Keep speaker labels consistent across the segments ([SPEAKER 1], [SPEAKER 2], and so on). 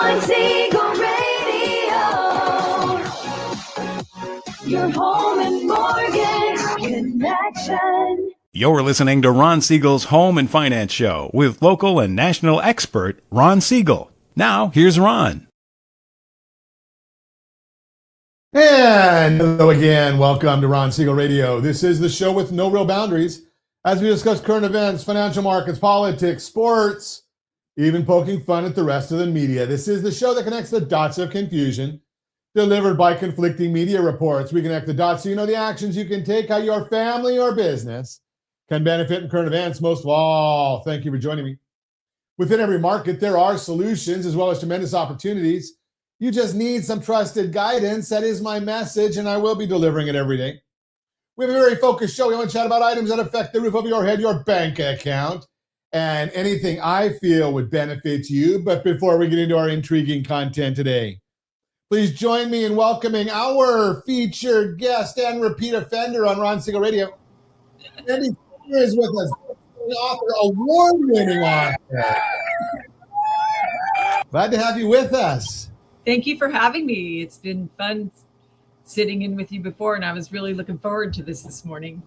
[SPEAKER 1] on Siegel Radio, your home and mortgage connection.
[SPEAKER 2] You're listening to Ron Siegel's Home and Finance Show with local and national expert Ron Siegel. Now, here's Ron.
[SPEAKER 3] And hello again. Welcome to Ron Siegel Radio. This is the show with no real boundaries as we discuss current events, financial markets, politics, sports, even poking fun at the rest of the media. This is the show that connects the dots of confusion delivered by conflicting media reports. We connect the dots so you know the actions you can take, how your family or business can benefit in current events. Most of all, thank you for joining me. Within every market, there are solutions as well as tremendous opportunities. You just need some trusted guidance. That is my message, and I will be delivering it every day. We have a very focused show. We want to chat about items that affect the roof over your head, your bank account, and anything I feel would benefit you. But before we get into our intriguing content today, please join me in welcoming our featured guest and repeat offender on Ron Siegel Radio. Sandi Shaner is with us, author, award-winning author. Glad to have you with us.
[SPEAKER 4] Thank you for having me. It's been fun sitting in with you before, and I was really looking forward to this morning.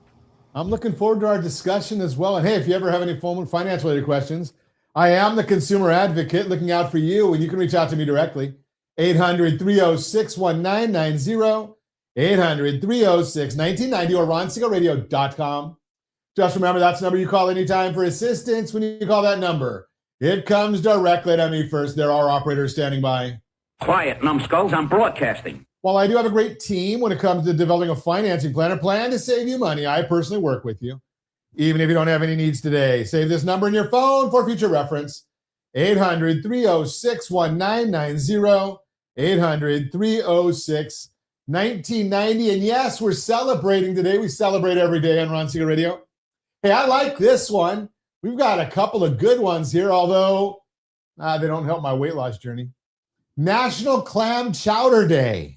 [SPEAKER 3] I'm looking forward to our discussion as well. And hey, if you ever have any finance-related questions, I am the consumer advocate looking out for you, and you can reach out to me directly. 800-306-1990, 800-306-1990, or ronsiegelradio.com. Just remember, that's the number you call anytime for assistance. When you call that number, it comes directly to me first. There are operators standing by.
[SPEAKER 5] Quiet, numbskulls, I'm broadcasting.
[SPEAKER 3] While I do have a great team when it comes to developing a financing plan, a plan to save you money, I personally work with you, even if you don't have any needs today. Save this number in your phone for future reference, 800-306-1990, 800-306-1990. And yes, we're celebrating today. We celebrate every day on Ron Siegel Radio. Hey, I like this one. We've got a couple of good ones here, although they don't help my weight loss journey. National Clam Chowder Day.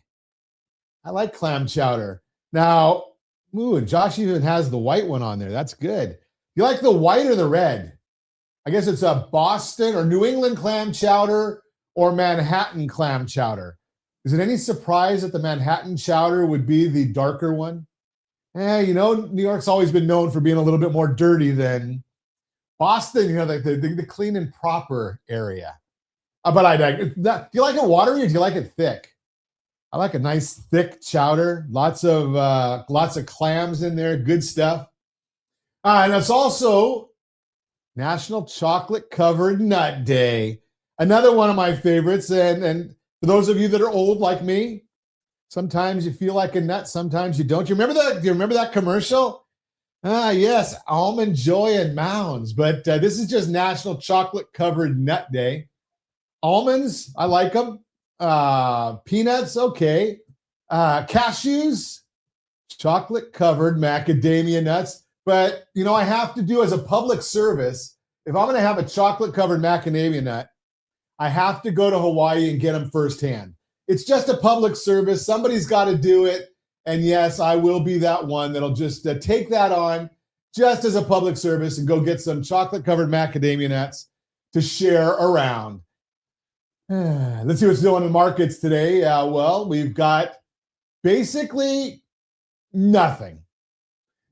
[SPEAKER 3] I like clam chowder. Now, and Josh even has the white one on there. That's good. You like the white or the red? I guess it's a Boston or New England clam chowder or Manhattan clam chowder. Is it any surprise that the Manhattan chowder would be the darker one? New York's always been known for being a little bit more dirty than Boston, the clean and proper area. But do you like it watery or do you like it thick? I like a nice thick chowder, lots of clams in there, good stuff. And it's also National Chocolate Covered Nut Day, another one of my favorites. And for those of you that are old like me, sometimes you feel like a nut, sometimes you don't. Do you remember that commercial? Yes, Almond Joy and Mounds. But this is just National Chocolate Covered Nut Day. Almonds, I like them. Peanuts, okay. Cashews, chocolate-covered macadamia nuts. But, I have to do as a public service, if I'm going to have a chocolate-covered macadamia nut, I have to go to Hawaii and get them firsthand. It's just a public service. Somebody's got to do it. And yes, I will be that one that'll just take that on just as a public service and go get some chocolate-covered macadamia nuts to share around. Let's see what's doing in the markets today. We've got basically nothing.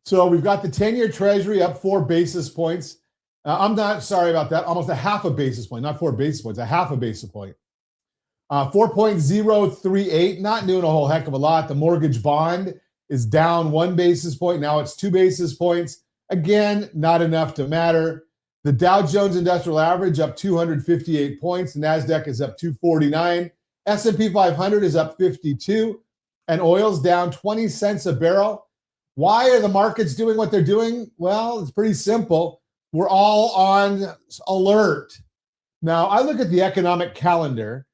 [SPEAKER 3] So we've got the 10-year Treasury up 4 basis points. I'm not sorry about that. Almost a half a basis point, not 4 basis points, a half a basis point. 4.038, not doing a whole heck of a lot. The mortgage bond is down 1 basis point. Now it's 2 basis points. Again, not enough to matter. The Dow Jones Industrial Average up 258 points. The NASDAQ is up 249. S&P 500 is up 52. And oil's down 20 cents a barrel. Why are the markets doing what they're doing? Well, it's pretty simple. We're all on alert. Now, I look at the economic calendar,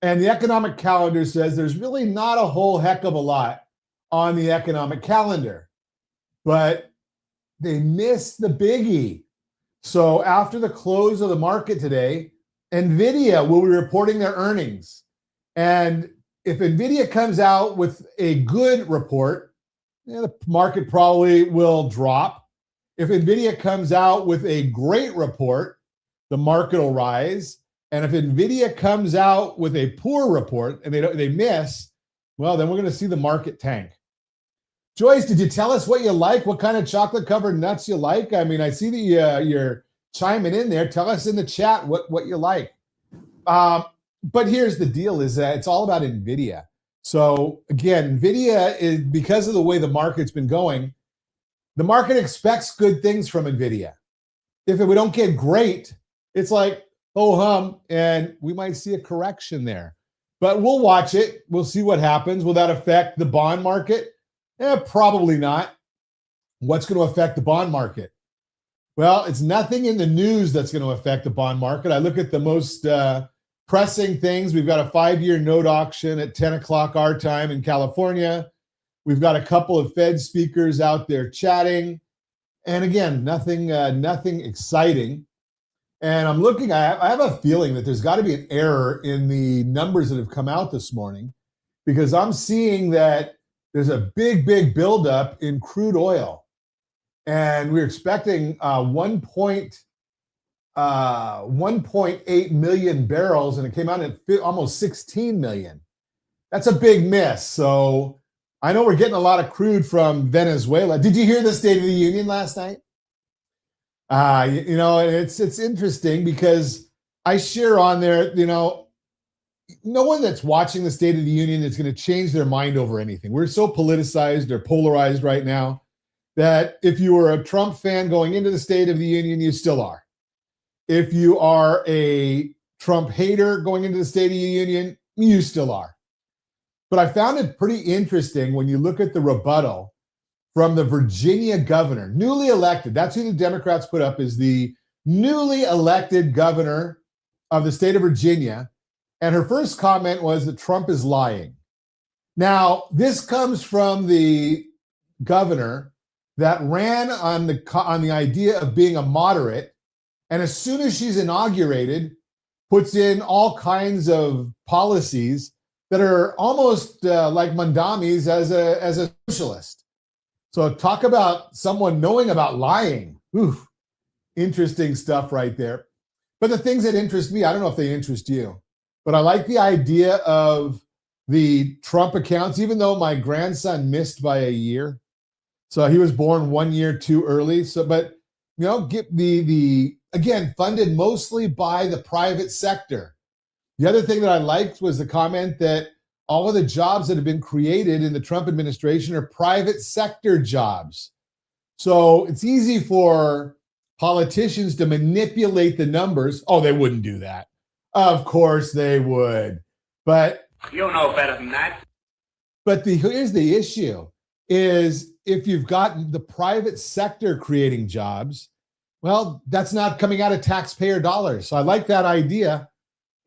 [SPEAKER 3] and the economic calendar says there's really not a whole heck of a lot on the economic calendar. But they missed the biggie. So after the close of the market today, NVIDIA will be reporting their earnings. And if NVIDIA comes out with a good report, the market probably will drop. If NVIDIA comes out with a great report, the market will rise. And if NVIDIA comes out with a poor report and they miss, well, then we're going to see the market tank. Joyce, did you tell us what you like? What kind of chocolate-covered nuts you like? I mean, I see that you're chiming in there. Tell us in the chat what you like. But here's the deal, is that it's all about NVIDIA. So again, NVIDIA is, because of the way the market's been going, the market expects good things from NVIDIA. If we don't get great, it's like, oh hum, and we might see a correction there. But we'll watch it. We'll see what happens. Will that affect the bond market? Probably not. What's going to affect the bond market? Well, it's nothing in the news that's going to affect the bond market. I look at the most pressing things. We've got a 5-year note auction at 10 o'clock our time in California. We've got a couple of Fed speakers out there chatting. And again, nothing exciting. And I'm looking, I have a feeling that there's got to be an error in the numbers that have come out this morning, because I'm seeing that there's a big buildup in crude oil. And we're expecting 1.8 million barrels, and it came out at almost 16 million. That's a big miss. So I know we're getting a lot of crude from Venezuela. Did you hear the State of the Union last night? It's interesting because I share on there, no one that's watching the State of the Union is going to change their mind over anything. We're so politicized or polarized right now that if you were a Trump fan going into the State of the Union, you still are. If you are a Trump hater going into the State of the Union, you still are. But I found it pretty interesting when you look at the rebuttal from the Virginia governor, newly elected. That's who the Democrats put up, is the newly elected governor of the state of Virginia. And her first comment was that Trump is lying. Now, this comes from the governor that ran on the idea of being a moderate, and as soon as she's inaugurated, puts in all kinds of policies that are almost like Mandami's as a socialist. So talk about someone knowing about lying. Oof, interesting stuff right there. But the things that interest me, I don't know if they interest you, but I like the idea of the Trump accounts, even though my grandson missed by a year. So he was born 1 year too early. So, but get the again, funded mostly by the private sector. The other thing that I liked was the comment that all of the jobs that have been created in the Trump administration are private sector jobs. So it's easy for politicians to manipulate the numbers. Oh, they wouldn't do that. Of course they would. But
[SPEAKER 5] You know better than that.
[SPEAKER 3] But here's the issue, is if you've got the private sector creating jobs, well, that's not coming out of taxpayer dollars. So I like that idea.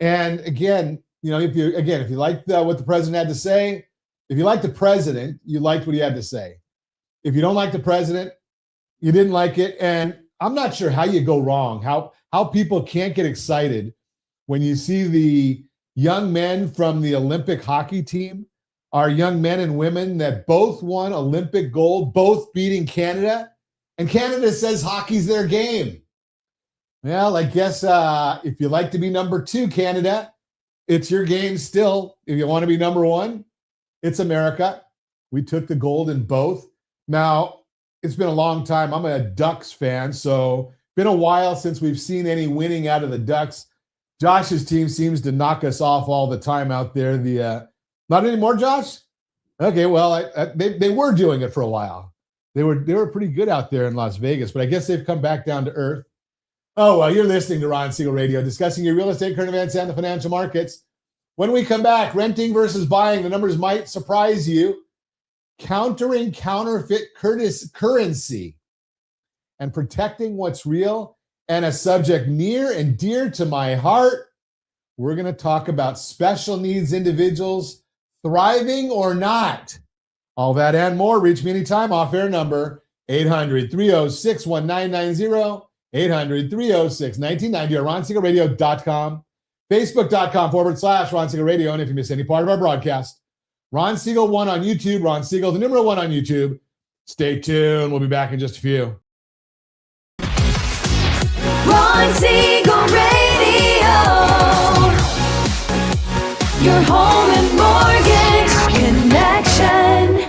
[SPEAKER 3] And again, if you like what the president had to say, if you like the president, you liked what he had to say. If you don't like the president, you didn't like it. And I'm not sure how you go wrong, how people can't get excited when you see the young men from the Olympic hockey team, our young men and women that both won Olympic gold, both beating Canada. And Canada says hockey's their game. Well, I guess if you like to be number 2, Canada, it's your game still. If you want to be number 1, it's America. We took the gold in both. Now, it's been a long time. I'm a Ducks fan, so been a while since we've seen any winning out of the Ducks. Josh's team seems to knock us off all the time out there. Not anymore, Josh? Okay, well, they were doing it for a while. They were pretty good out there in Las Vegas, but I guess they've come back down to earth. Oh, well, you're listening to Ron Siegel Radio, discussing your real estate, current events, and the financial markets. When we come back, renting versus buying, the numbers might surprise you. Countering counterfeit currency and protecting what's real, and a subject near and dear to my heart. We're going to talk about special needs individuals, thriving or not. All that and more. Reach me anytime. Off-air number 800-306-1990, 800-306-1990, or RonSiegelRadio.com, Facebook.com/Ron Siegel Radio. And if you miss any part of our broadcast, Ron Siegel 1 on YouTube, Ron Siegel, the number 1 on YouTube. Stay tuned. We'll be back in just a few.
[SPEAKER 1] Ron Siegel Radio. Your home and mortgage connection.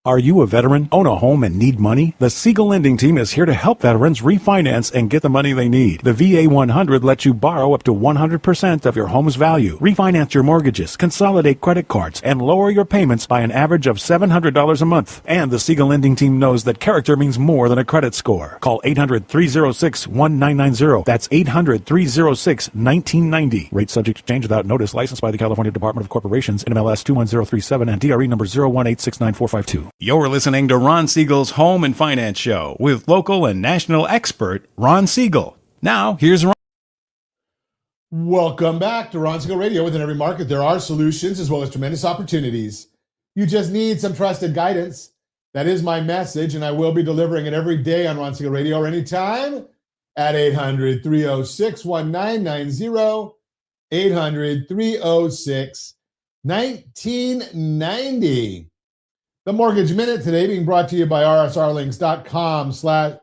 [SPEAKER 2] Are you a veteran, own a home, and need money? The Siegel lending team is here to help veterans refinance and get the money they need. The VA 100 lets you borrow up to 100% of your home's value, refinance your mortgages, consolidate credit cards, and lower your payments by an average of $700 a month. And the Siegel lending team knows that character means more than a credit score. Call 800-306-1990. That's 800-306-1990. Rate subject to change without notice. Licensed by the California Department of Corporations, NMLS 21037, and DRE number 018694452. You're listening to Ron Siegel's Home and Finance Show with local and national expert Ron Siegel. Now, here's Ron.
[SPEAKER 3] Welcome back to Ron Siegel Radio. Within every market, there are solutions as well as tremendous opportunities. You just need some trusted guidance. That is my message, and I will be delivering it every day on Ron Siegel Radio or anytime at 800-306-1990, 800-306-1990. The Mortgage Minute today being brought to you by rsrlinks.com I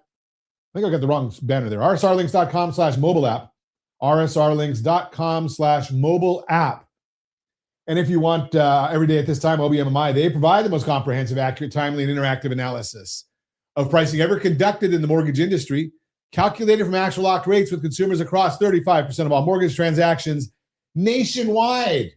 [SPEAKER 3] think I got the wrong banner there. rsrlinks.com/mobile app. rsrlinks.com/mobile app. And if you want every day at this time, OBMMI, they provide the most comprehensive, accurate, timely, and interactive analysis of pricing ever conducted in the mortgage industry, calculated from actual locked rates with consumers across 35% of all mortgage transactions nationwide.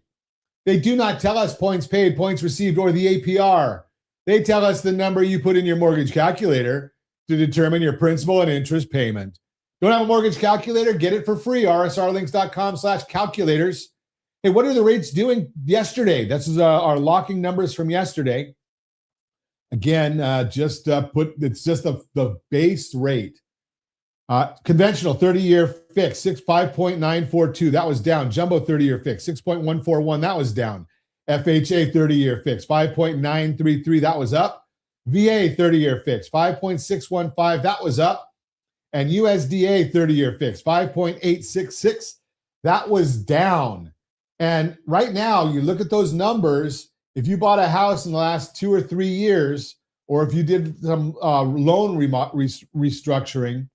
[SPEAKER 3] They do not tell us points paid, points received, or the APR. They tell us the number you put in your mortgage calculator to determine your principal and interest payment. Don't have a mortgage calculator? Get it for free. rsrlinks.com/calculators. Hey, what are the rates doing yesterday? This is our locking numbers from yesterday. Again, it's just the base rate. Conventional 30-year fix, 5.942. That was down. Jumbo 30-year fix, 6.141. That was down. FHA 30-year fix, 5.933. That was up. VA 30-year fix, 5.615. That was up. And USDA 30-year fix, 5.866. That was down. And right now, you look at those numbers. If you bought a house in the last 2 or 3 years, or if you did some loan restructuring,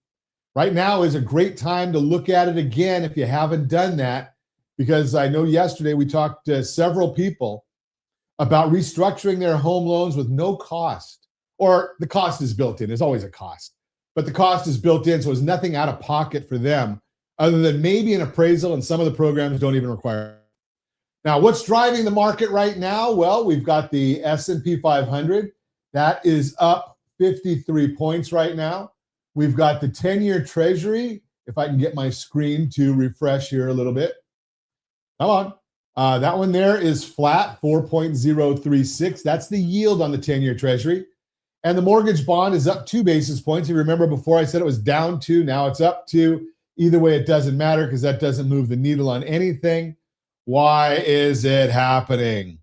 [SPEAKER 3] right now is a great time to look at it again if you haven't done that, because I know yesterday we talked to several people about restructuring their home loans with no cost, or the cost is built in. There's always a cost, but the cost is built in, so there's nothing out of pocket for them other than maybe an appraisal, and some of the programs don't even require it. Now, what's driving the market right now? Well, we've got the S&P 500. That is up 53 points right now. We've got the 10-year Treasury. If I can get my screen to refresh here a little bit. Come on. That one there is flat, 4.036. That's the yield on the 10-year Treasury. And the mortgage bond is up 2 basis points. You remember before I said it was down 2. Now it's up 2. Either way, it doesn't matter because that doesn't move the needle on anything. Why is it happening?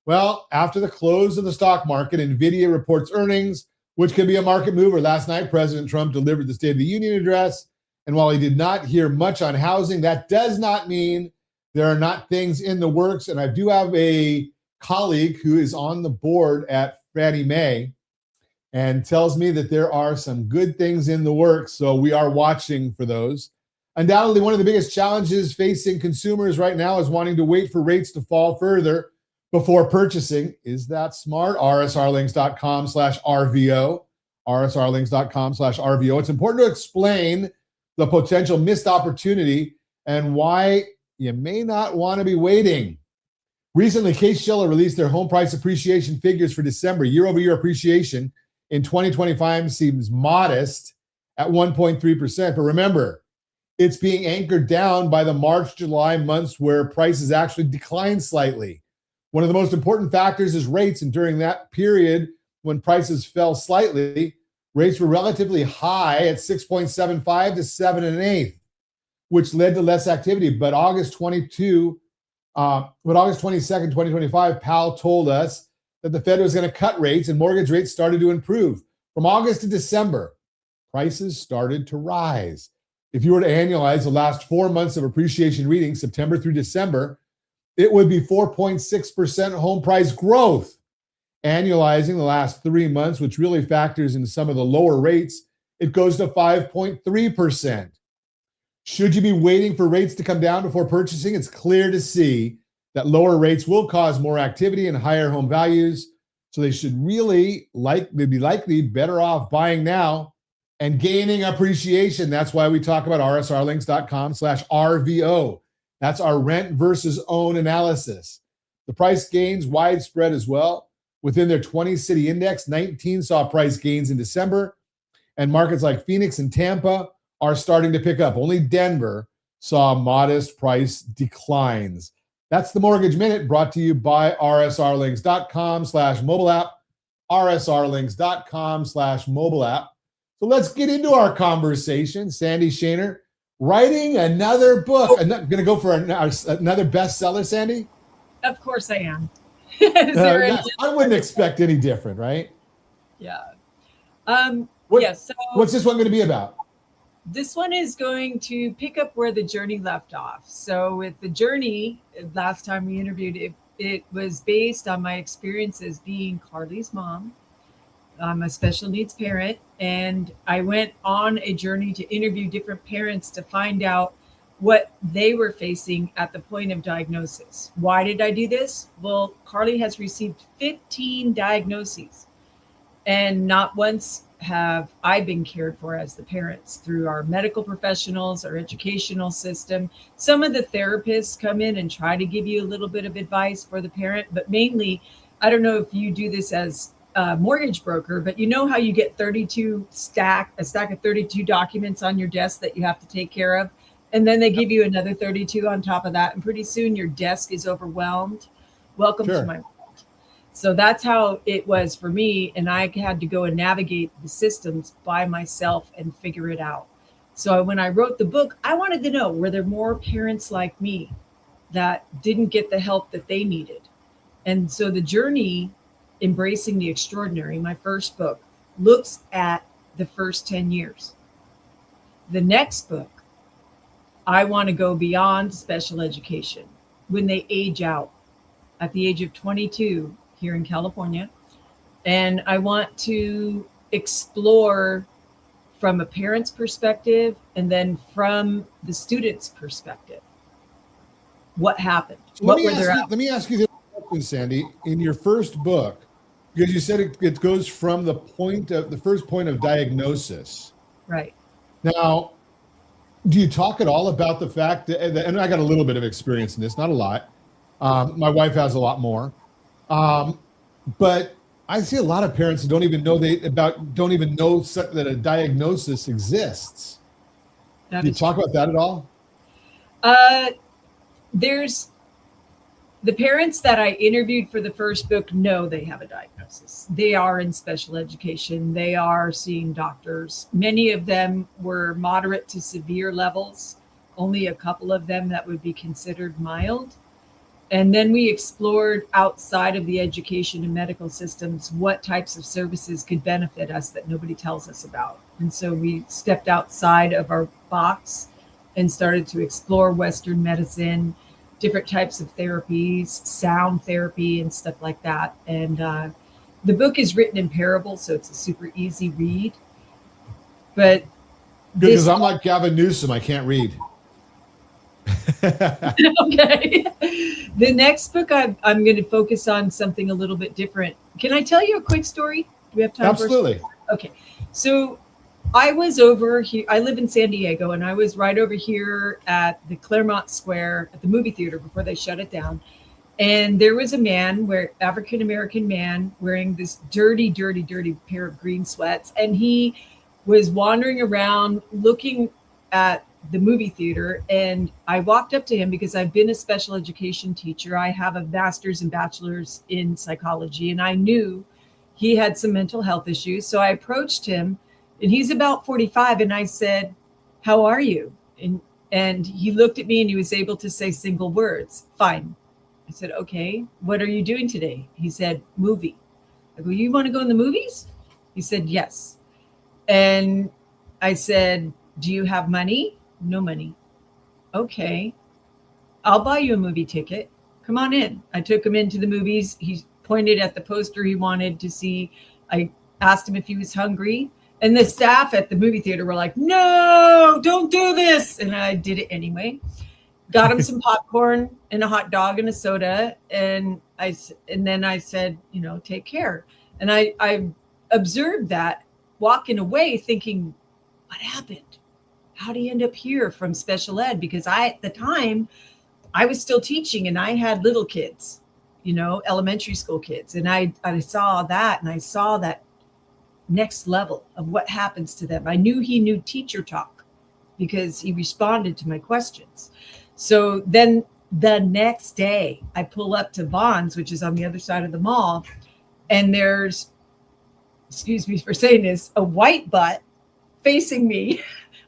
[SPEAKER 3] Well, after the close of the stock market, NVIDIA reports earnings, which could be a market mover. Last night, President Trump delivered the State of the Union address. And while he did not hear much on housing, that does not mean there are not things in the works. And I do have a colleague who is on the board at Fannie Mae and tells me that there are some good things in the works. So we are watching for those. Undoubtedly, one of the biggest challenges facing consumers right now is wanting to wait for rates to fall further before purchasing. Is that smart? rsrlinks.com/RVO. rsrlinks.com/RVO. It's important to explain the potential missed opportunity and why you may not want to be waiting. Recently, Case-Shiller released their home price appreciation figures for December. Year-over-year appreciation in 2025 seems modest at 1.3%. But remember, it's being anchored down by the March, July months where prices actually declined slightly. One of the most important factors is rates. And during that period, when prices fell slightly, rates were relatively high at 6.75 to 7 1/8, which led to less activity. But August 22nd, 2025, Powell told us that the Fed was going to cut rates and mortgage rates started to improve. From August to December, prices started to rise. If you were to annualize the last 4 months of appreciation readings, September through December, it would be 4.6% home price growth. Annualizing the last 3 months, which really factors into some of the lower rates, it goes to 5.3%. Should you be waiting for rates to come down before purchasing? It's clear to see that lower rates will cause more activity and higher home values. So they should really be likely better off buying now and gaining appreciation. That's why we talk about rsrlinks.com/RVO. That's our rent versus own analysis. The price gains widespread as well. Within their 20 city index, 19 saw price gains in December, and markets like Phoenix and Tampa are starting to pick up. Only Denver saw modest price declines. That's the Mortgage Minute, brought to you by rsrlinks.com/mobile app, rsrlinks.com/mobile app. So let's get into our conversation. Sandi Shaner, writing another book. I'm not going to go for another bestseller, Sandi?
[SPEAKER 4] Of course I am. I
[SPEAKER 3] wouldn't expect any different, right?
[SPEAKER 4] Yeah.
[SPEAKER 3] What's this one going to be about?
[SPEAKER 4] This one is going to pick up where the journey left off. So with the journey, last time we interviewed, it was based on my experiences being Carly's mom. I'm a special needs parent, and I went on a journey to interview different parents to find out what they were facing at the point of diagnosis. Why did I do this? Well, Carly has received 15 diagnoses, and not once have I been cared for as the parents through our medical professionals, our educational system. Some of the therapists come in and try to give you a little bit of advice for the parent, but mainly, I don't know if you do this as a mortgage broker, but you know how you get a stack of 32 documents on your desk that you have to take care of, and then they give you another 32 on top of that, and pretty soon your desk is overwhelmed. Welcome to my world. So that's how it was for me, and I had to go and navigate the systems by myself and figure it out. So when I wrote the book, I wanted to know, were there more parents like me that didn't get the help that they needed? And so the journey, Embracing the Extraordinary, my first book, looks at the first 10 years. The next book, I want to go beyond special education when they age out at the age of 22 here in California. And I want to explore from a parent's perspective and then from the student's perspective what happened.
[SPEAKER 3] Let me ask you this question, Sandi. In your first book, because you said it goes from the first point of diagnosis.
[SPEAKER 4] Right.
[SPEAKER 3] Now, do you talk at all about the fact that, and I got a little bit of experience in this, not a lot. My wife has a lot more. But I see a lot of parents who don't even know that a diagnosis exists. Do you talk about that at all?
[SPEAKER 4] There's the parents that I interviewed for the first book know they have a diagnosis. They are in special education. They are seeing doctors. Many of them were moderate to severe levels. Only a couple of them that would be considered mild. And then we explored outside of the education and medical systems what types of services could benefit us that nobody tells us about. And so we stepped outside of our box and started to explore Western medicine, different types of therapies, sound therapy and stuff like that. And the book is written in parables, so it's a super easy read. But
[SPEAKER 3] because I'm like Gavin Newsom, I can't read.
[SPEAKER 4] Okay. The neest book, I'm going to focus on something a little bit different. Can I tell you a quick story? Do we have time?
[SPEAKER 3] Absolutely.
[SPEAKER 4] Okay. So I was over here. I live in San Diego, and I was right over here at the Claremont Square at the movie theater before they shut it down. And there was a man, African-American man, wearing this dirty, dirty, dirty pair of green sweats. And he was wandering around looking at the movie theater. And I walked up to him because I've been a special education teacher. I have a master's and bachelor's in psychology, and I knew he had some mental health issues. So I approached him, and he's about 45. And I said, "How are you?" And he looked at me and he was able to say single words. "Fine." I said, "Okay, what are you doing today?" He said, "Movie." I go, "You want to go in the movies?" He said, "Yes." And I said, "Do you have money?" "No money." "Okay, I'll buy you a movie ticket. Come on in." I took him into the movies. He pointed at the poster he wanted to see. I asked him if he was hungry. And the staff at the movie theater were like, no, don't do this. And I did it anyway. Got him some popcorn and a hot dog and a soda. And then I said, take care. And I observed that walking away thinking, what happened? How do you end up here from special ed? Because at the time I was still teaching and I had little kids, elementary school kids. And I saw that, and I saw that next level of what happens to them. I knew he knew teacher talk because he responded to my questions. So then the next day I pull up to Vaughn's, which is on the other side of the mall. And there's, excuse me for saying this, a white butt facing me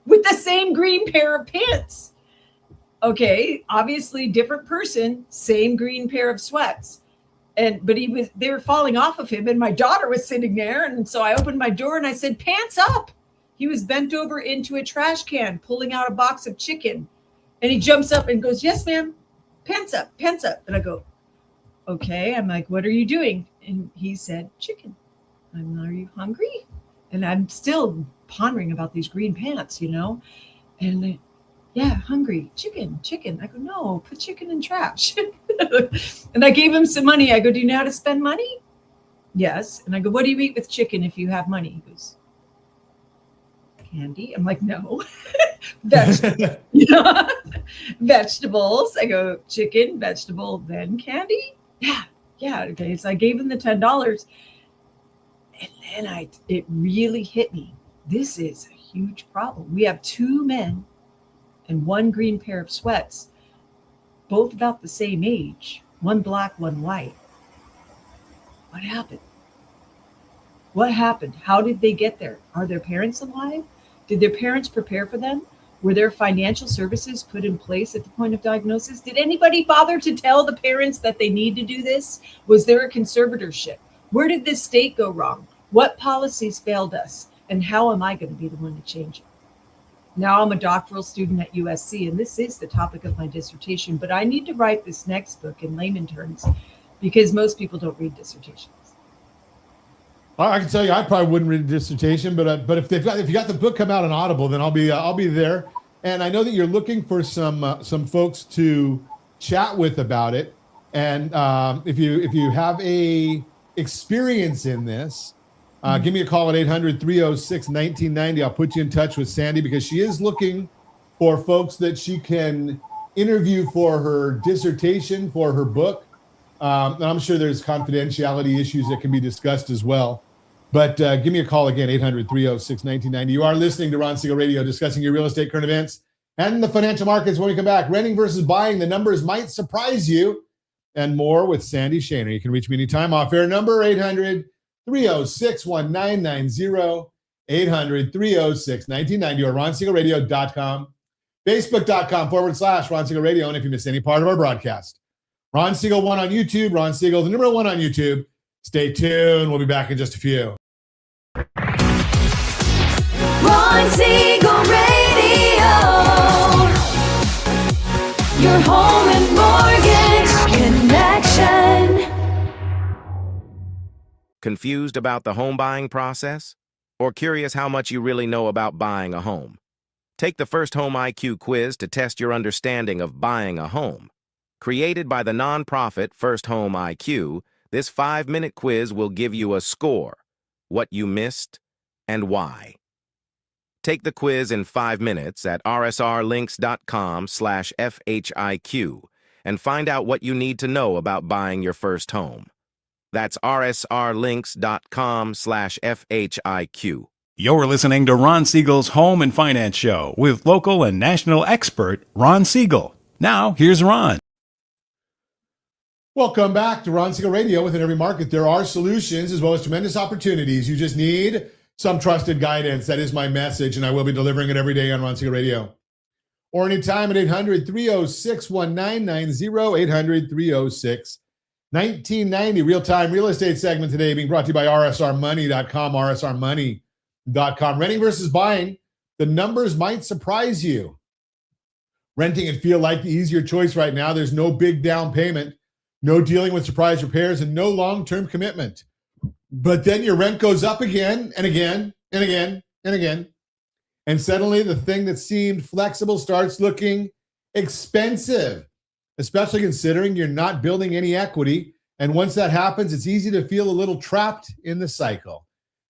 [SPEAKER 4] with the same green pair of pants. Okay, obviously different person, same green pair of sweats. But they were falling off of him, and my daughter was sitting there. And so I opened my door and I said, pants up. He was bent over into a trash can, pulling out a box of chicken. And he jumps up and goes, yes, ma'am, pants up, pants up. And I go, okay. I'm like, what are you doing? And he said, chicken. Are you hungry? And I'm still pondering about these green pants, and yeah, hungry, chicken. I go, no, put chicken in trash. And I gave him some money. I go, do you know how to spend money? Yes. And I go, what do you eat with chicken if you have money? He goes, candy. I'm like, no. Vegetables. I go, chicken, vegetable, then candy. Yeah. Okay. So I gave him the $10. And then it really hit me. This is a huge problem. We have two men and one green pair of sweats, both about the same age, one black, one white. What happened? What happened? How did they get there? Are their parents alive? Did their parents prepare for them? Were there financial services put in place at the point of diagnosis? Did anybody bother to tell the parents that they need to do this? Was there a conservatorship? Where did this state go wrong? What policies failed us? And how am I going to be the one to change it? Now I'm a doctoral student at USC, and this is the topic of my dissertation, but I need to write this next book in layman terms because most people don't read dissertations.
[SPEAKER 3] I can tell you, I probably wouldn't read a dissertation, but if you got the book come out on Audible, then I'll be there. And I know that you're looking for some folks to chat with about it. And if you have a experience in this, give me a call at 800-306-1990. I'll put you in touch with Sandi because she is looking for folks that she can interview for her dissertation, for her book. And I'm sure there's confidentiality issues that can be discussed as well. But give me a call again, 800-306-1990. You are listening to Ron Siegel Radio, discussing your real estate current events and the financial markets. When we come back, renting versus buying, the numbers might surprise you, and more with Sandi Shaner. You can reach me anytime. Off-air number, 800-306-1990, 800-306-1990, or RonSiegelRadio.com, Facebook.com/Ron Siegel Radio. And if you miss any part of our broadcast, Ron Siegel 1 on YouTube, Ron Siegel, the number 1 on YouTube. Stay tuned. We'll be back in just a few.
[SPEAKER 1] Ron Siegel Radio, your home and mortgage connection.
[SPEAKER 6] Confused about the home buying process? Or curious how much you really know about buying a home? Take the First Home IQ quiz to test your understanding of buying a home. Created by the nonprofit First Home IQ, this 5-minute quiz will give you a score, what you missed, and why. Take the quiz in 5 minutes at rsrlinks.com/FHIQ and find out what you need to know about buying your first home. That's rsrlinks.com/FHIQ.
[SPEAKER 2] You're listening to Ron Siegel's Home and Finance Show with local and national expert Ron Siegel. Now, here's Ron.
[SPEAKER 3] Welcome back to Ron Siegel Radio. Within every market, there are solutions as well as tremendous opportunities. You just need some trusted guidance. That is my message, and I will be delivering it every day on Ron Siegel Radio. Or anytime at 800-306-1990, 800-306-1990. Real-time real estate segment today being brought to you by rsrmoney.com, rsrmoney.com. Renting versus buying, the numbers might surprise you. Renting and feel like the easier choice right now. There's no big down payment, no dealing with surprise repairs, and no long-term commitment. But then your rent goes up again and again and again and again. And suddenly the thing that seemed flexible starts looking expensive, especially considering you're not building any equity. And once that happens, it's easy to feel a little trapped in the cycle.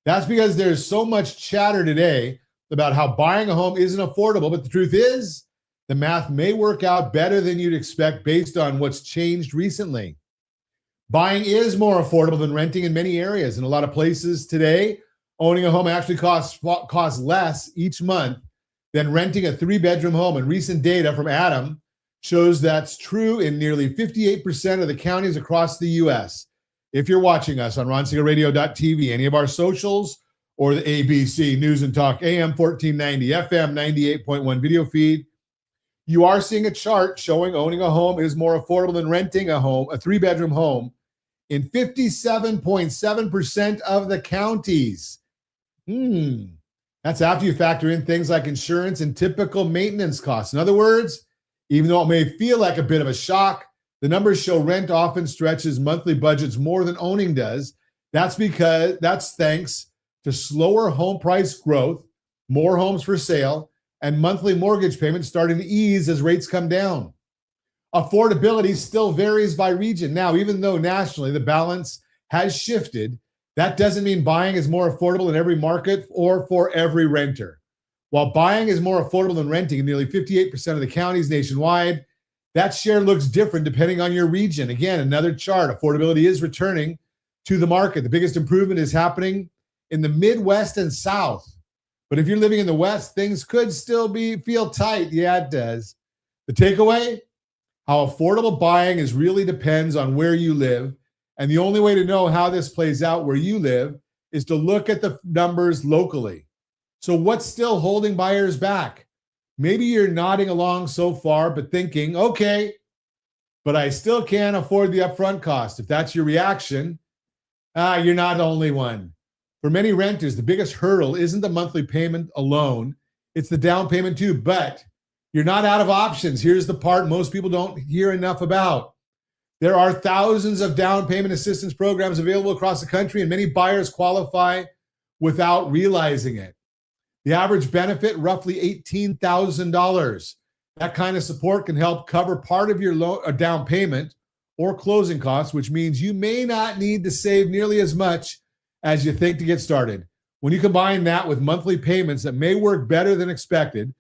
[SPEAKER 3] That's because there's so much chatter today about how buying a home isn't affordable. But the truth is, the math may work out better than you'd expect based on what's changed recently. Buying is more affordable than renting in many areas. In a lot of places today, owning a home actually costs less each month than renting a 3-bedroom home. And recent data from Adam shows that's true in nearly 58% of the counties across the U.S. If you're watching us on ronsiegelradio.tv, any of our socials, or the ABC News and Talk AM 1490, FM 98.1 video feed, you are seeing a chart showing owning a home is more affordable than renting a home, a 3-bedroom home, in 57.7% of the counties. That's after you factor in things like insurance and typical maintenance costs. In other words, even though it may feel like a bit of a shock, the numbers show rent often stretches monthly budgets more than owning does. That's thanks to slower home price growth, more homes for sale, and monthly mortgage payments starting to ease as rates come down. Affordability still varies by region. Now, even though nationally the balance has shifted, that doesn't mean buying is more affordable in every market or for every renter. While buying is more affordable than renting in nearly 58% of the counties nationwide, that share looks different depending on your region. Again, another chart, affordability is returning to the market. The biggest improvement is happening in the Midwest and South. But if you're living in the West, things could still feel tight. Yeah, it does. The takeaway, how affordable buying is really depends on where you live. And the only way to know how this plays out where you live is to look at the numbers locally. So what's still holding buyers back? Maybe you're nodding along so far, but thinking, okay, but I still can't afford the upfront cost. If that's your reaction, you're not the only one. For many renters, the biggest hurdle isn't the monthly payment alone. It's the down payment too, but you're not out of options. Here's the part most people don't hear enough about. There are thousands of down payment assistance programs available across the country, and many buyers qualify without realizing it. The average benefit, roughly $18,000. That kind of support can help cover part of your down payment or closing costs, which means you may not need to save nearly as much as you think to get started. When you combine that with monthly payments that may work better than expected,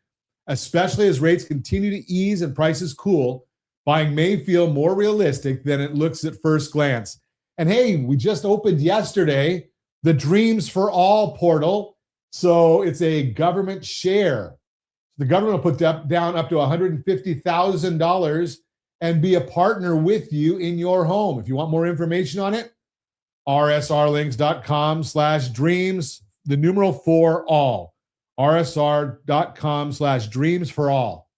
[SPEAKER 3] especially as rates continue to ease and prices cool, buying may feel more realistic than it looks at first glance. And hey, we just opened yesterday the Dreams for All portal. So it's a government share. The government will put down up to $150,000 and be a partner with you in your home. If you want more information on it, rsrlinks.com/dreams, the numeral 4 all. rsr.com/dreams for all.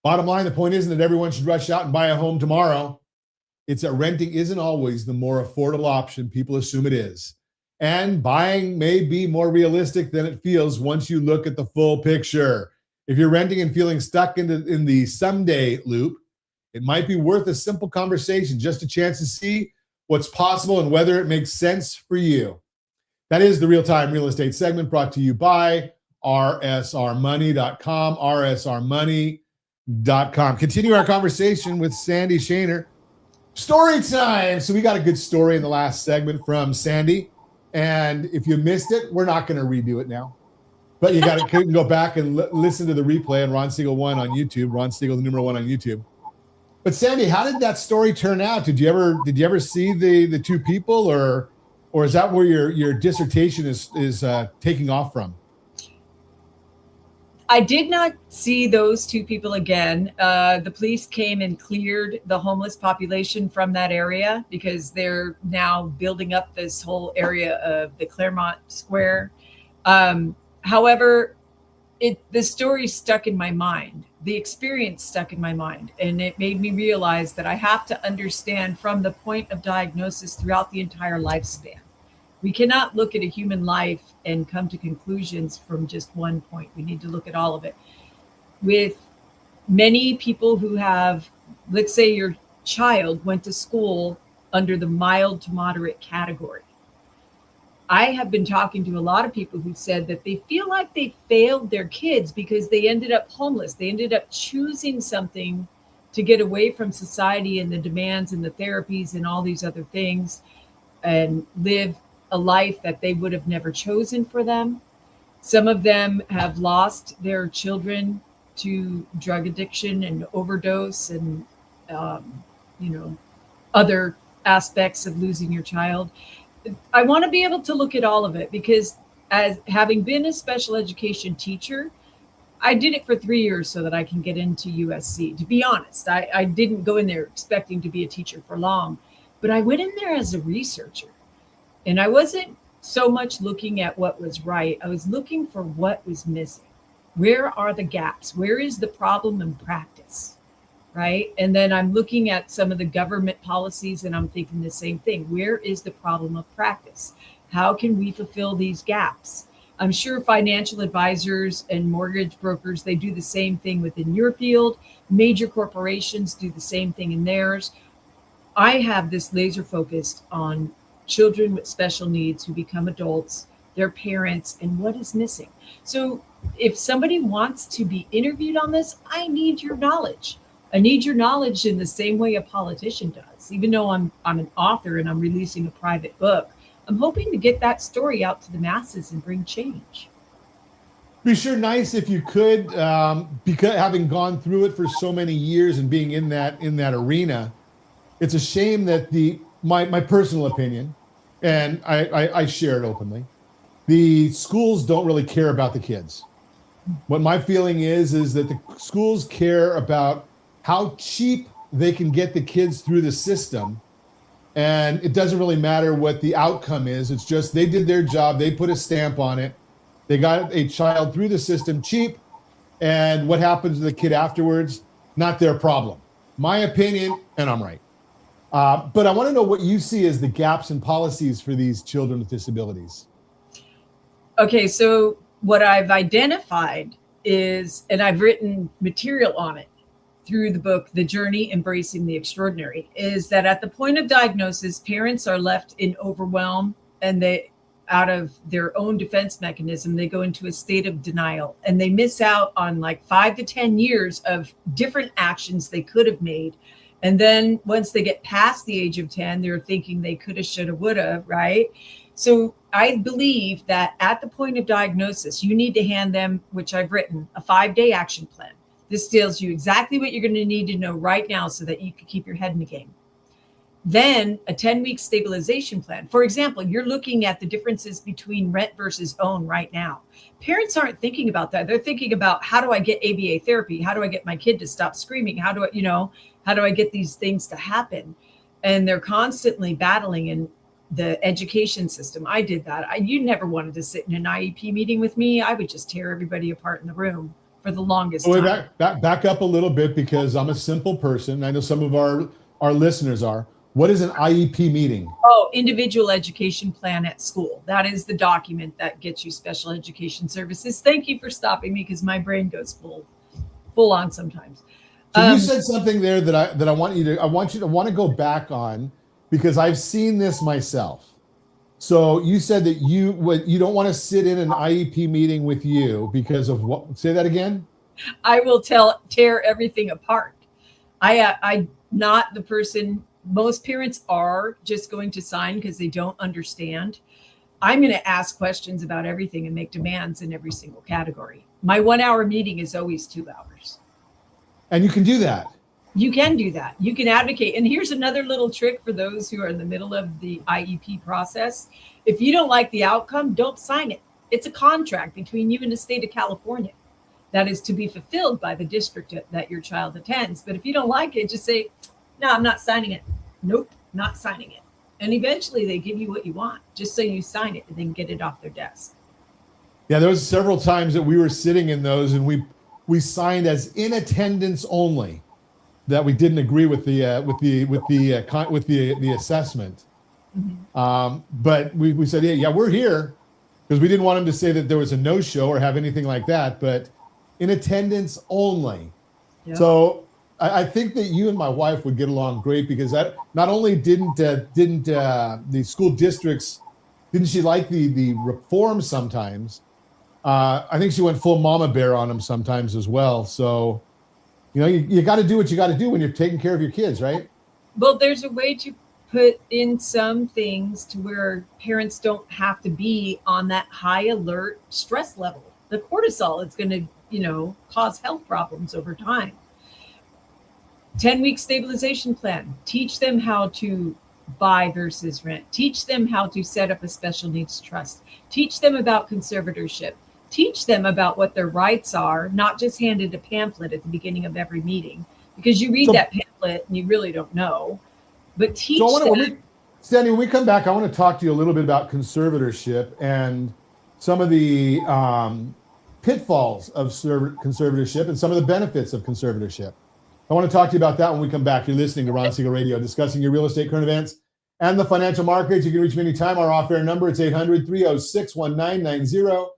[SPEAKER 3] Bottom line, the point isn't that everyone should rush out and buy a home tomorrow. It's that renting isn't always the more affordable option people assume it is. And buying may be more realistic than it feels once you look at the full picture. If you're renting and feeling stuck in the someday loop, it might be worth a simple conversation, just a chance to see what's possible and whether it makes sense for you. That is the Real-Time Real Estate segment brought to you by rsrmoney.com, rsrmoney.com. Continue our conversation with Sandi Shaner. Story time. So we got a good story in the last segment from Sandi. And if you missed it, we're not going to redo it now. But you got to go back and listen to the replay on Ron Siegel 1 on YouTube, Ron Siegel, the numeral 1 on YouTube. But Sandi, how did that story turn out? Did you ever see the two people, or is that where your dissertation is taking off from?
[SPEAKER 4] I did not see those two people again. The police came and cleared the homeless population from that area because they're now building up this whole area of the Claremont Square. However, the story stuck in my mind. The experience stuck in my mind, and it made me realize that I have to understand from the point of diagnosis throughout the entire lifespan. We cannot look at a human life and come to conclusions from just one point. We need to look at all of it. With many people who have, let's say your child went to school under the mild to moderate category. I have been talking to a lot of people who said that they feel like they failed their kids because they ended up homeless. They ended up choosing something to get away from society and the demands and the therapies and all these other things and live a life that they would have never chosen for them. Some of them have lost their children to drug addiction and overdose and, you know, other aspects of losing your child. I want to be able to look at all of it because, as having been a special education teacher, I did it for 3 years so that I can get into USC. To be honest, I didn't go in there expecting to be a teacher for long, but I went in there as a researcher. And I wasn't so much looking at what was right. I was looking for what was missing. Where are the gaps? Where is the problem in practice? Right. And then I'm looking at some of the government policies and I'm thinking the same thing. Where is the problem of practice? How can we fulfill these gaps? I'm sure financial advisors and mortgage brokers, they do the same thing within your field. Major corporations do the same thing in theirs. I have this laser focused on children with special needs who become adults, their parents, and what is missing. So if somebody wants to be interviewed on this, I need your knowledge. I need your knowledge in the same way a politician does. Even though I'm an author and I'm releasing a private book, I'm hoping to get that story out to the masses and bring change.
[SPEAKER 3] Be sure nice if you could, because having gone through it for so many years and being in that arena, it's a shame that my personal opinion, and I share it openly, the schools don't really care about the kids. What my feeling is that the schools care about how cheap they can get the kids through the system. And it doesn't really matter what the outcome is. It's just they did their job. They put a stamp on it. They got a child through the system cheap. And what happens to the kid afterwards, not their problem. My opinion, and I'm right. But I want to know what you see as the gaps in policies for these children with disabilities.
[SPEAKER 4] Okay, so what I've identified is, and I've written material on it through the book, The Journey, Embracing the Extraordinary, is that at the point of diagnosis, parents are left in overwhelm and they, out of their own defense mechanism, they go into a state of denial and they miss out on like 5 to 10 years of different actions they could have made. And then once they get past the age of 10, they're thinking they could have, should have, would have, right? So I believe that at the point of diagnosis, you need to hand them, which I've written, a 5-day action plan. This tells you exactly what you're going to need to know right now so that you can keep your head in the game. Then a 10-week stabilization plan. For example, you're looking at the differences between rent versus own right now. Parents aren't thinking about that. They're thinking about, how do I get ABA therapy? How do I get my kid to stop screaming? How do I get these things to happen? And they're constantly battling in the education system. I did that. You never wanted to sit in an IEP meeting with me. I would just tear everybody apart in the room for the longest time.
[SPEAKER 3] Back up a little bit, because I'm a simple person. I know some of our listeners are. What is an IEP meeting?
[SPEAKER 4] Oh, individual education plan at school. That is the document that gets you special education services. Thank you for stopping me, because my brain goes full on sometimes.
[SPEAKER 3] So you said something there that I want you to go back on, because I've seen this myself. So you said that you don't want to sit in an IEP meeting with you because of what? Say that again.
[SPEAKER 4] I will tear everything apart. I'm not the person. Most parents are just going to sign because they don't understand. I'm going to ask questions about everything and make demands in every single category. My 1-hour meeting is always 2 hours.
[SPEAKER 3] And you can do that.
[SPEAKER 4] You can do that. You can advocate. And here's another little trick for those who are in the middle of the IEP process. If you don't like the outcome, don't sign it. It's a contract between you and the state of California that is to be fulfilled by the district that your child attends. But if you don't like it, just say, no, I'm not signing it. Nope, not signing it. And eventually they give you what you want, just so you sign it and then get it off their desk.
[SPEAKER 3] Yeah, there was several times that we were sitting in those and we signed as in attendance only, that we didn't agree with the assessment. Mm-hmm. But we said, yeah, we're here, because we didn't want them to say that there was a no-show or have anything like that, but in attendance only. Yep. So I think that you and my wife would get along great, because that not only didn't the school districts didn't she like the reform sometimes? I think she went full mama bear on them sometimes as well. So, you got to do what you got to do when you're taking care of your kids, right?
[SPEAKER 4] Well, there's a way to put in some things to where parents don't have to be on that high alert stress level. The cortisol is going to, cause health problems over time. 10-week stabilization plan. Teach them how to buy versus rent. Teach them how to set up a special needs trust. Teach them about conservatorship. Teach them about what their rights are, not just handed a pamphlet at the beginning of every meeting, because you read
[SPEAKER 3] So-
[SPEAKER 4] that pamphlet and you really don't know. But teach
[SPEAKER 3] So
[SPEAKER 4] them.
[SPEAKER 3] Sandy, when we come back, I want to talk to you a little bit about conservatorship and some of the pitfalls of conservatorship and some of the benefits of conservatorship. I want to talk to you about that when we come back. You're listening to Ron Siegel Radio, discussing your real estate current events and the financial markets. You can reach me anytime. Our off-air number, it's 800-306-1990,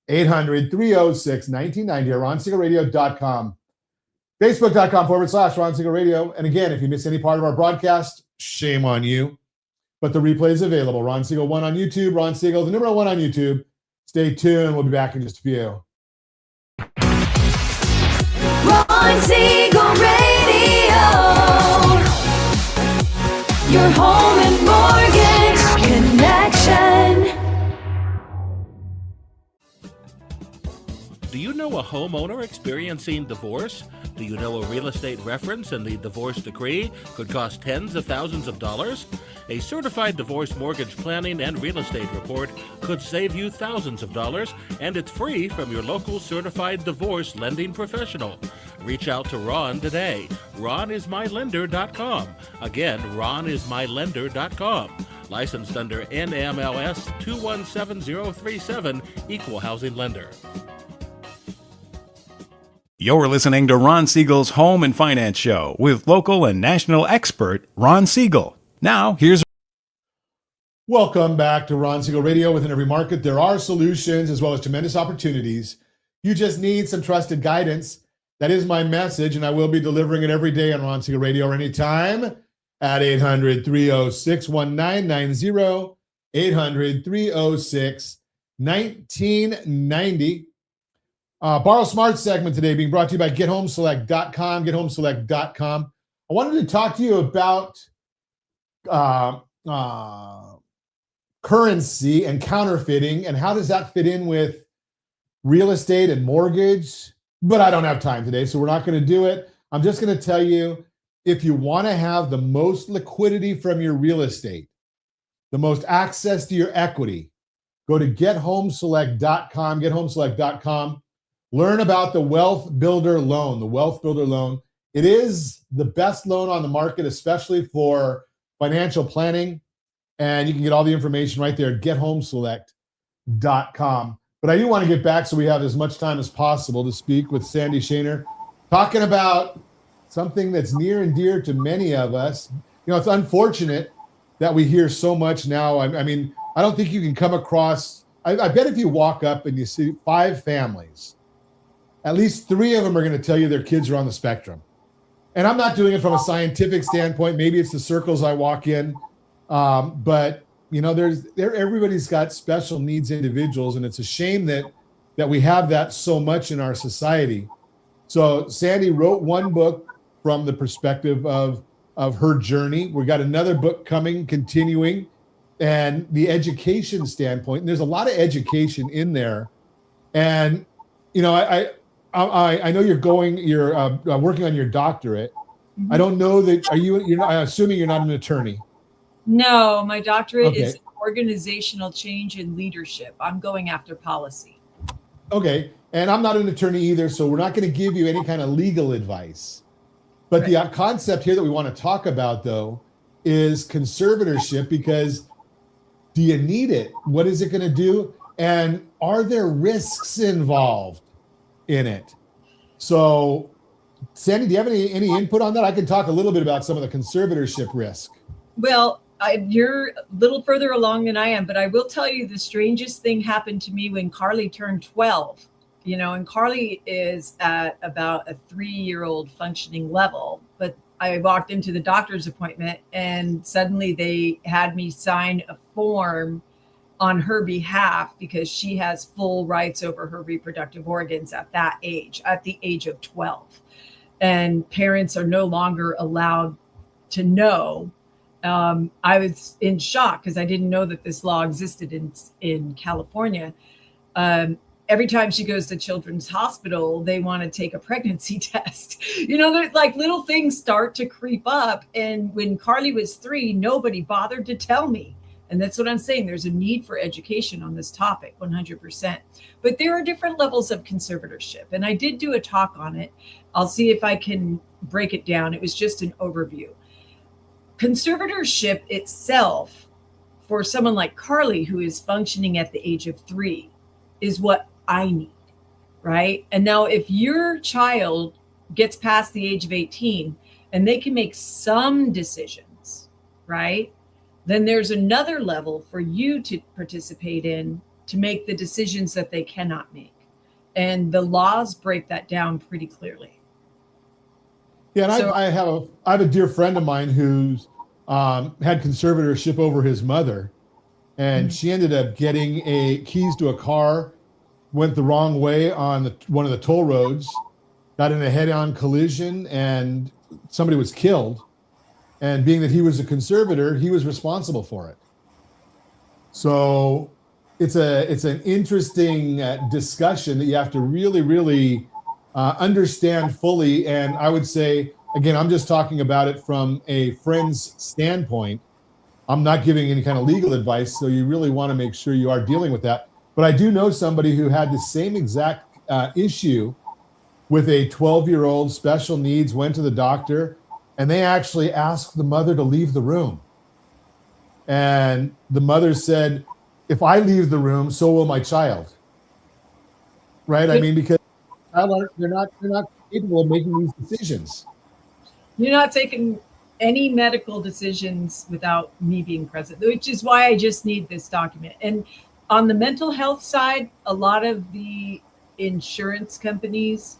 [SPEAKER 3] 800-306-1990, or ronsiegelradio.com. Facebook.com/Ron Siegel Radio. And again, if you miss any part of our broadcast, shame on you. But the replay is available. Ron Siegel 1 on YouTube. Ron Siegel, the number 1 on YouTube. Stay tuned. We'll be back in just a few.
[SPEAKER 1] Ron Siegel Radio. Your home and mortgage connection.
[SPEAKER 7] Do you know a homeowner experiencing divorce? Do you know a real estate reference and the divorce decree could cost tens of thousands of dollars? A certified divorce mortgage planning and real estate report could save you thousands of dollars, and it's free from your local certified divorce lending professional. Reach out to Ron today. RonIsMyLender.com. Again, RonIsMyLender.com. Licensed under NMLS 217037, Equal Housing Lender.
[SPEAKER 2] You're listening to Ron Siegel's Home and Finance Show with local and national expert Ron Siegel. Now, here's...
[SPEAKER 3] Welcome back to Ron Siegel Radio. Within every market, there are solutions as well as tremendous opportunities. You just need some trusted guidance. That is my message, and I will be delivering it every day on Ron Siegel Radio or anytime at 800-306-1990, 800-306-1990. Borrow Smart segment today being brought to you by GetHomeSelect.com, GetHomeSelect.com. I wanted to talk to you about currency and counterfeiting and how does that fit in with real estate and mortgage. But I don't have time today, so we're not going to do it. I'm just going to tell you, if you want to have the most liquidity from your real estate, the most access to your equity, go to GetHomeSelect.com, GetHomeSelect.com. Learn about the Wealth Builder Loan, the Wealth Builder Loan. It is the best loan on the market, especially for financial planning. And you can get all the information right there at GetHomeSelect.com. But I do want to get back so we have as much time as possible to speak with Sandi Shaner, talking about something that's near and dear to many of us. It's unfortunate that we hear so much now. I mean, I don't think you can come across, I bet if you walk up and you see 5 families, at least 3 of them are going to tell you their kids are on the spectrum. And I'm not doing it from a scientific standpoint. Maybe it's the circles I walk in. But everybody's got special needs individuals, and it's a shame that we have that so much in our society. So Sandi wrote one book from the perspective of her journey. We got another book coming, continuing, and the education standpoint. And there's a lot of education in there. And I know you're working on your doctorate.
[SPEAKER 4] Mm-hmm.
[SPEAKER 3] I don't know that. You're not, I'm assuming you're not an attorney.
[SPEAKER 4] No, my doctorate is
[SPEAKER 3] Okay.
[SPEAKER 4] organizational change and leadership. I'm going after policy.
[SPEAKER 3] Okay. And I'm not an attorney either, so we're not going to give you any kind of legal advice. But the concept here that we want to talk about, though, is conservatorship, because do you need it? What is it going to do? And are there risks involved in it? So, Sandi, do you have any input on that? I can talk a little bit about some of the conservatorship risk.
[SPEAKER 4] Well, you're a little further along than I am, but I will tell you the strangest thing happened to me when Carly turned 12. And Carly is at about a 3-year-old functioning level, but I walked into the doctor's appointment and suddenly they had me sign a form on her behalf because she has full rights over her reproductive organs at that age, at the age of 12. And parents are no longer allowed to know. I was in shock because I didn't know that this law existed in California. Every time she goes to Children's Hospital, they want to take a pregnancy test. There's like little things start to creep up. And when Carly was 3, nobody bothered to tell me. And that's what I'm saying. There's a need for education on this topic, 100%. But there are different levels of conservatorship. And I did do a talk on it. I'll see if I can break it down. It was just an overview. Conservatorship itself, for someone like Carly, who is functioning at the age of 3, is what I need, right? And now if your child gets past the age of 18 and they can make some decisions, right? Then there's another level for you to participate in to make the decisions that they cannot make. And the laws break that down pretty clearly.
[SPEAKER 3] Yeah, and I have a dear friend of mine who's had conservatorship over his mother, and she ended up getting keys to a car, went the wrong way on one of the toll roads, got in a head-on collision, and somebody was killed. And being that he was a conservator, he was responsible for it. So it's an interesting discussion that you have to really, really understand fully. And I would say, again, I'm just talking about it from a friend's standpoint. I'm not giving any kind of legal advice, so you really want to make sure you are dealing with that. But I do know somebody who had the same exact issue with a 12-year-old, special needs, went to the doctor, and they actually asked the mother to leave the room. And the mother said, if I leave the room, so will my child. Right? I mean, because they're not capable of making these decisions.
[SPEAKER 4] You're not taking any medical decisions without me being present, which is why I just need this document. And on the mental health side, a lot of the insurance companies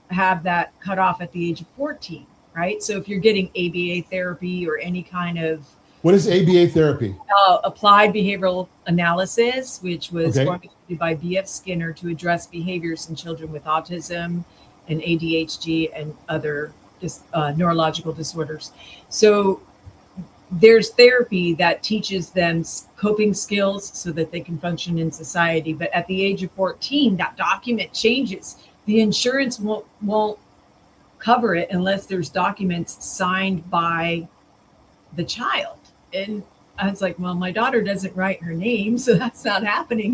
[SPEAKER 4] have that cut off at the age of 14. Right? So if you're getting ABA therapy or any kind of...
[SPEAKER 3] What is ABA therapy?
[SPEAKER 4] Applied behavioral analysis, which was
[SPEAKER 3] Okay.
[SPEAKER 4] formulated by B.F. Skinner to address behaviors in children with autism and ADHD and other neurological disorders. So there's therapy that teaches them coping skills so that they can function in society. But at the age of 14, that document changes. The insurance won't cover it unless there's documents signed by the child. And I was like, well, my daughter doesn't write her name, so that's not happening.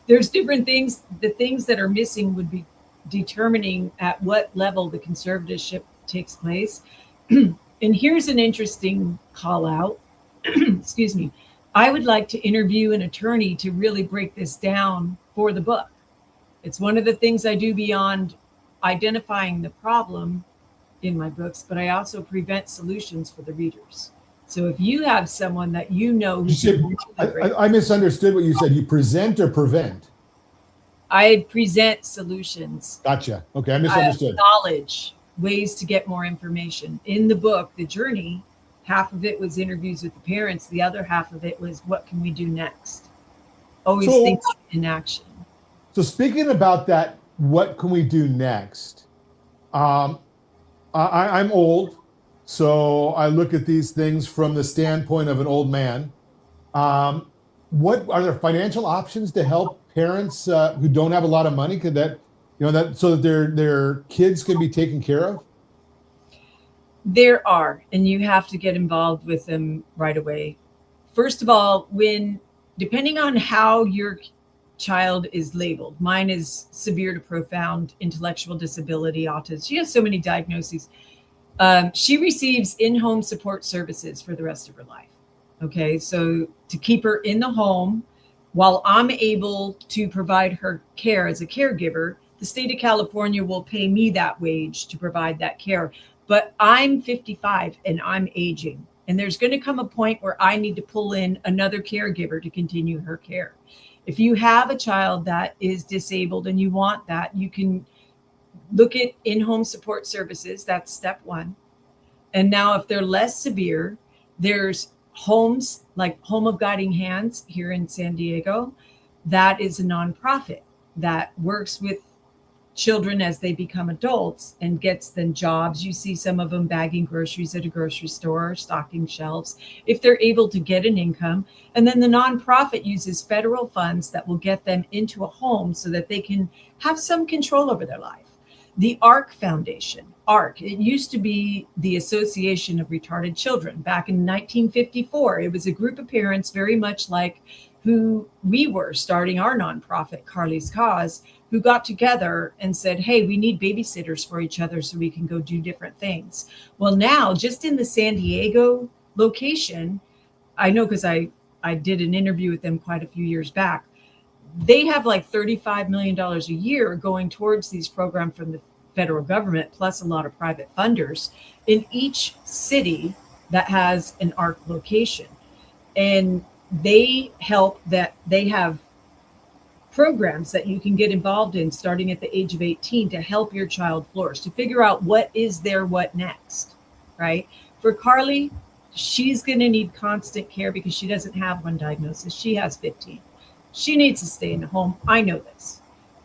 [SPEAKER 4] There's different things. The things that are missing would be determining at what level the conservatorship takes place. And here's an interesting call out. Excuse me. I would like to interview an attorney to really break this down for the book. It's one of the things I do beyond identifying the problem in my books, but I also present solutions for the readers. So if you have someone that
[SPEAKER 3] I misunderstood what you said. You present or prevent?
[SPEAKER 4] I present solutions.
[SPEAKER 3] Gotcha. Okay, I misunderstood.
[SPEAKER 4] Knowledge, ways to get more information. In the book, The Journey, half of it was interviews with the parents. The other half of it was, what can we do next? Always think in action.
[SPEAKER 3] So speaking about that, what can we do next? I'm old, so I look at these things from the standpoint of an old man. What are there financial options to help parents who don't have a lot of money? Could that, so that their kids can be taken care of?
[SPEAKER 4] There are, and you have to get involved with them right away. First of all, depending on how your child is labeled, mine is severe to profound intellectual disability, autism. She has so many diagnoses. She receives in-home support services for the rest of her life. Okay, so to keep her in the home while I'm able to provide her care as a caregiver, the state of California will pay me that wage to provide that care. But I'm 55 and I'm aging. And there's going to come a point where I need to pull in another caregiver to continue her care. If you have a child that is disabled and you want that, you can look at in-home support services. That's step one. And now if they're less severe, there's homes like Home of Guiding Hands here in San Diego. That is a nonprofit that works with children as they become adults and gets them jobs. You see some of them bagging groceries at a grocery store, stocking shelves, if they're able to get an income. And then the nonprofit uses federal funds that will get them into a home so that they can have some control over their life. The ARC Foundation, ARC, it used to be the Association of Retarded Children. Back in 1954, it was a group of parents very much like who we were starting our nonprofit, Carly's Cause, who got together and said, hey, we need babysitters for each other so we can go do different things. Well, now just in the San Diego location, I know because I did an interview with them quite a few years back. They have like $35 million a year going towards these programs from the federal government, plus a lot of private funders in each city that has an ARC location. And they help that they have programs that you can get involved in starting at the age of 18 to help your child flourish, to figure out what is their what next, right? For Carly, she's going to need constant care because she doesn't have one diagnosis. She has 15. She needs to stay in the home. I know this.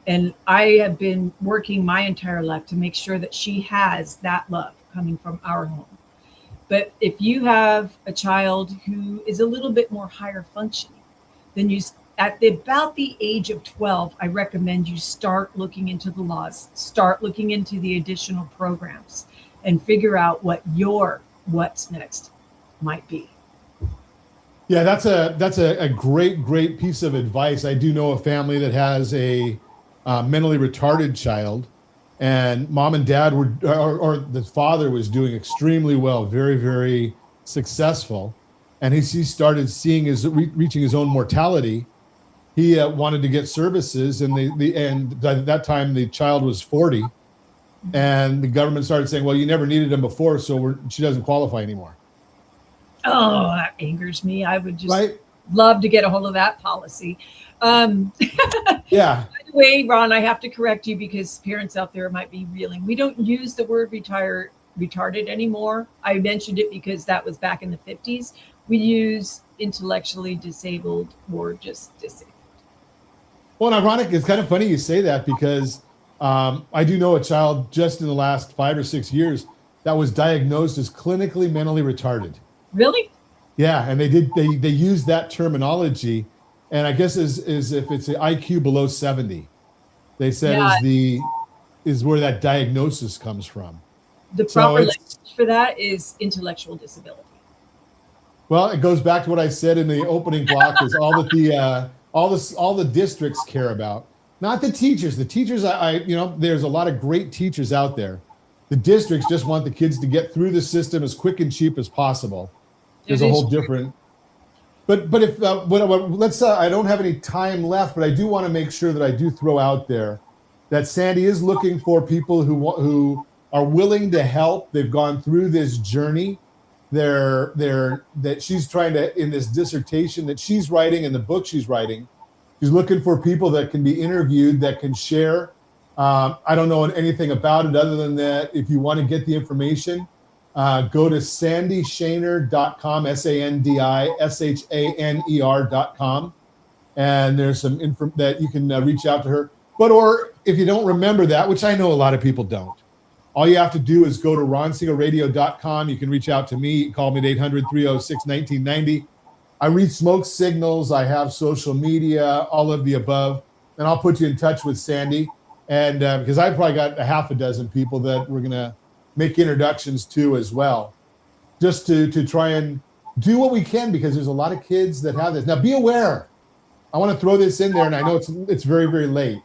[SPEAKER 4] And I have been working my entire life to make sure that she has that love coming from our home. But if you have a child who is a little bit more higher functioning, then you at about the age of 12, I recommend you start looking into the laws, start looking into the additional programs, and figure out what your what's next might be.
[SPEAKER 3] Yeah, that's a great piece of advice. I do know a family that has a mentally retarded child, and mom and dad were, or the father was doing extremely well, very, very successful. And he started seeing reaching his own mortality. He wanted to get services, and at that time the child was 40, and the government started saying, well, you never needed him before, so she doesn't qualify anymore.
[SPEAKER 4] Oh, that angers me. I would just love to get a hold of that policy.
[SPEAKER 3] Yeah.
[SPEAKER 4] By the way, Ron, I have to correct you because parents out there might be reeling. We don't use the word retarded anymore. I mentioned it because that was back in the 50s. We use intellectually disabled or just disabled.
[SPEAKER 3] Well, and ironic, it's kind of funny you say that because I do know a child just in the last 5 or 6 years that was diagnosed as clinically mentally retarded.
[SPEAKER 4] Really?
[SPEAKER 3] Yeah, and they used that terminology, and I guess is if it's an IQ below 70, they said is where that diagnosis comes from.
[SPEAKER 4] The proper language for that is intellectual disability.
[SPEAKER 3] Well, it goes back to what I said in the opening block: is all the districts care about, not the teachers. The teachers, there's a lot of great teachers out there. The districts just want the kids to get through the system as quick and cheap as possible. There's a whole different. But if let's I don't have any time left, but I do want to make sure that I do throw out there that Sandi is looking for people who are willing to help. They've gone through this journey. That she's trying to, in this dissertation that she's writing and the book she's writing, she's looking for people that can be interviewed, that can share. I don't know anything about it other than that. If you want to get the information, go to sandishaner.com, SandiShaner.com, and there's some info that you can reach out to her. Or if you don't remember that, which I know a lot of people don't, all you have to do is go to ronsiegelradio.com. You can reach out to me. Call me at 800-306-1990. I read smoke signals. I have social media, all of the above. And I'll put you in touch with Sandi. And because I've probably got a half a dozen people that we're going to make introductions to as well, just to try and do what we can, because there's a lot of kids that have this. Now, be aware. I want to throw this in there, and I know it's very, very late.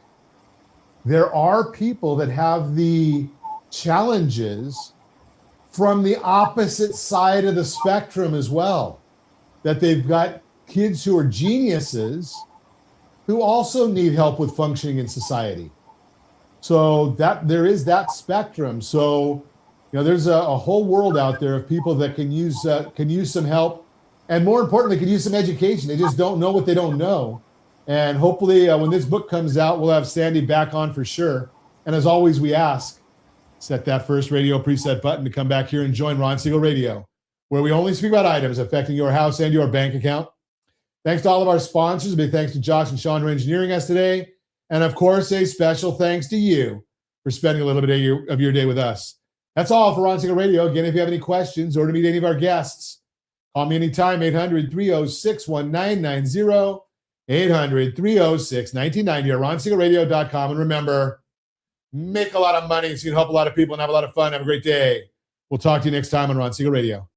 [SPEAKER 3] There are people that have the challenges from the opposite side of the spectrum as well, that they've got kids who are geniuses who also need help with functioning in society. So that there is that spectrum. So there's a whole world out there of people that can use some help, and more importantly, can use some education. They just don't know what they don't know. And hopefully when this book comes out, we'll have Sandi back on for sure. And as always, we ask, set that first radio preset button to come back here and join Ron Siegel Radio. where we only speak about items affecting your house and your bank account. Thanks to all of our sponsors. A big thanks to Josh and Sean for engineering us today. And of course, a special thanks to you for spending a little bit of your day with us. That's all for Ron Siegel Radio. Again, if you have any questions or to meet any of our guests, call me anytime, 800-306-1990, 800-306-1990, or ronsiegelradio.com. And remember, make a lot of money so you can help a lot of people and have a lot of fun. Have a great day. We'll talk to you next time on Ron Siegel Radio.